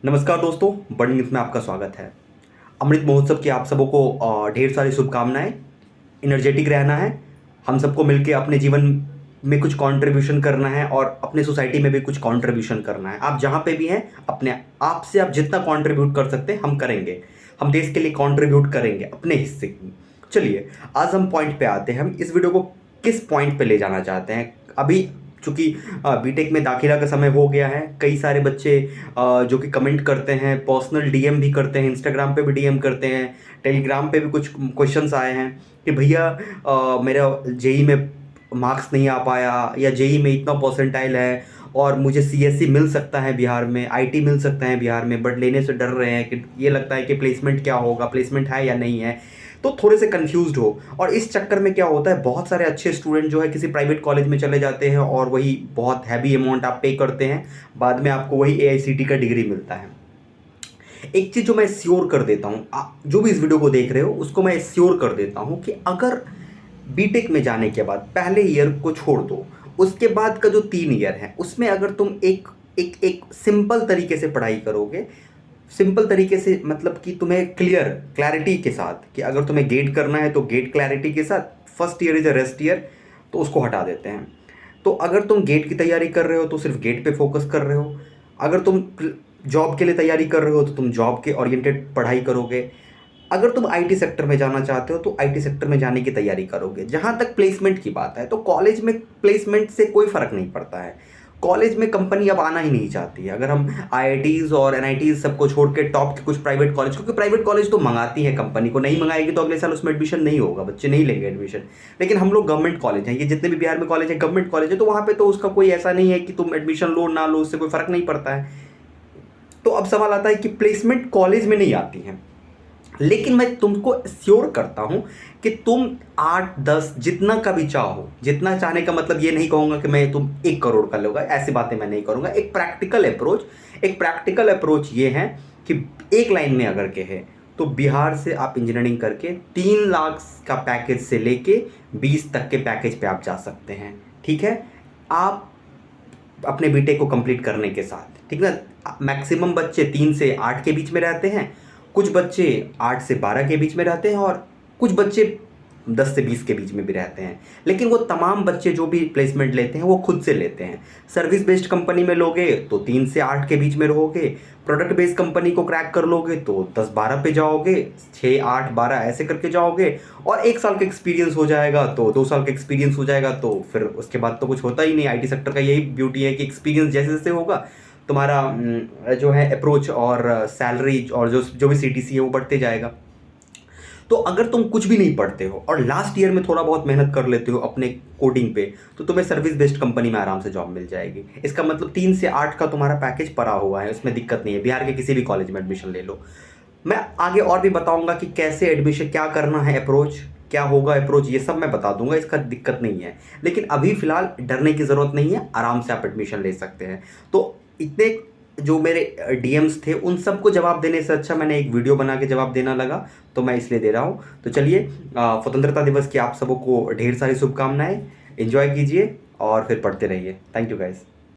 नमस्कार दोस्तों, bird news में आपका स्वागत है। अमृत महोत्सव की आप सबों को ढेर सारी शुभकामनाएं। एनर्जेटिक रहना है, हम सबको मिलके अपने जीवन में कुछ कंट्रीब्यूशन करना है और अपने सोसाइटी में भी कुछ कंट्रीब्यूशन करना है। आप जहाँ पे भी हैं, अपने आप से आप जितना कंट्रीब्यूट कर सकते हैं हम करेंगे। हम देश के लिए कंट्रीब्यूट करेंगे अपने हिस्से की। चलिए, आज हम पॉइंट पे आते हैं। हम इस वीडियो को किस पॉइंट पे ले जाना चाहते हैं? अभी चूंकि बीटेक में दाखिला का समय हो गया है, कई सारे बच्चे जो कि कमेंट करते हैं, पर्सनल डीएम भी करते हैं, इंस्टाग्राम पे भी डीएम करते हैं, टेलीग्राम पे भी कुछ क्वेश्चंस आए हैं कि भैया मेरा जेई में मार्क्स नहीं आ पाया, या जेई में इतना परसेंटाइल है और मुझे सीएससी मिल सकता है बिहार में, आईटी मिल सकता है बिहार में, बट लेने से डर रहे हैं कि ये लगता है कि प्लेसमेंट क्या होगा, प्लेसमेंट है या नहीं है। तो थोड़े से कंफ्यूज्ड हो, और इस चक्कर में क्या होता है, बहुत सारे अच्छे स्टूडेंट जो है किसी प्राइवेट कॉलेज में चले जाते हैं और वही बहुत हैवी अमाउंट आप पे करते हैं, बाद में आपको वही एआईसीटी का डिग्री मिलता है। एक चीज़ जो मैं श्योर कर देता हूँ, जो भी इस वीडियो को देख रहे हो उसको मैं श्योर कर देता हूँ कि अगर बीटेक में जाने के बाद पहले ईयर को छोड़ दो, उसके बाद का जो 3 ईयर है उसमें अगर तुम एक एक एक सिंपल तरीके से पढ़ाई करोगे, सिंपल तरीके से मतलब कि तुम्हें क्लैरिटी के साथ, कि अगर तुम्हें गेट करना है तो गेट क्लैरिटी के साथ, first year is a rest year, तो उसको हटा देते हैं। तो अगर तुम गेट की तैयारी कर रहे हो तो सिर्फ गेट पे फोकस कर रहे हो, अगर तुम जॉब के लिए तैयारी कर रहे हो तो तुम जॉब के ओरिएंटेड पढ़ाई करोगे, अगर तुम आईटी सेक्टर में जाना चाहते हो तो आईटी सेक्टर में जाने की तैयारी करोगे। जहाँ तक प्लेसमेंट की बात है, तो कॉलेज में प्लेसमेंट से कोई फ़र्क नहीं पड़ता है। कॉलेज में कंपनी अब आना ही नहीं चाहती है। अगर हम आईआईटीज़ और एनआईटीज़ सबको छोड़ के टॉप के कुछ प्राइवेट कॉलेज, क्योंकि प्राइवेट कॉलेज तो मंगाती है कंपनी को, नहीं मंगाएगी तो अगले साल उसमें एडमिशन नहीं होगा, बच्चे नहीं लेंगे एडमिशन। लेकिन हम लोग गवर्नमेंट कॉलेज हैं, ये जितने भी बिहार में कॉलेज है गवर्नमेंट कॉलेज है, तो वहाँ पे तो उसका कोई ऐसा नहीं है कि तुम एडमिशन लो ना लो, उससे कोई फ़र्क नहीं पड़ता है। तो अब सवाल आता है कि प्लेसमेंट कॉलेज में नहीं आती है, लेकिन मैं तुमको श्योर करता हूं कि तुम 8-10 जितना का भी चाहो, जितना चाहने का मतलब ये नहीं कहूंगा कि मैं तुम 1 करोड़ का लोगे, ऐसी बातें मैं नहीं करूंगा। एक प्रैक्टिकल अप्रोच ये है कि एक लाइन में अगर कहे तो बिहार से आप इंजीनियरिंग करके 3 लाख का पैकेज से लेके 20 तक के पैकेज पे आप जा सकते हैं। ठीक है, आप अपने बीटेक को कंप्लीट करने के साथ, ठीक ना। मैक्सिमम बच्चे 3 से 8 के बीच में रहते हैं, कुछ बच्चे 8 से 12 के बीच में रहते हैं, और कुछ बच्चे 10 से 20 के बीच में भी रहते हैं। लेकिन वो तमाम बच्चे जो भी प्लेसमेंट लेते हैं वो खुद से लेते हैं। सर्विस बेस्ड कंपनी में लोगे तो 3 से 8 के बीच में रहोगे, प्रोडक्ट बेस्ड कंपनी को क्रैक कर लोगे तो 10-12 पे जाओगे, 6-8-12 ऐसे करके जाओगे, और 1 साल का एक्सपीरियंस हो जाएगा तो 2 साल का एक्सपीरियंस हो जाएगा, तो फिर उसके बाद तो कुछ होता ही नहीं। आईटी सेक्टर का यही ब्यूटी है कि एक्सपीरियंस जैसे जैसे होगा तुम्हारा जो है अप्रोच और सैलरी और जो जो भी सीटीसी है वो बढ़ते जाएगा। तो अगर तुम कुछ भी नहीं पढ़ते हो और लास्ट ईयर में थोड़ा बहुत मेहनत कर लेते हो अपने कोडिंग पे, तो तुम्हें सर्विस बेस्ड कंपनी में आराम से जॉब मिल जाएगी। इसका मतलब 3 से 8 का तुम्हारा पैकेज पड़ा हुआ है, उसमें दिक्कत नहीं है। बिहार के किसी भी कॉलेज में एडमिशन ले लो। मैं आगे और भी बताऊंगा कि कैसे एडमिशन, क्या करना है, अप्रोच क्या होगा, अप्रोच ये सब मैं बता दूंगा, इसका दिक्कत नहीं है। लेकिन अभी फिलहाल डरने की ज़रूरत नहीं है, आराम से आप एडमिशन ले सकते हैं। तो इतने जो मेरे डीएम्स थे उन सबको जवाब देने से अच्छा मैंने एक वीडियो बना के जवाब देना लगा, तो मैं इसलिए दे रहा हूँ। तो चलिए, स्वतंत्रता दिवस की आप सबों को ढेर सारी शुभकामनाएं। एंजॉय कीजिए और फिर पढ़ते रहिए। Thank you guys.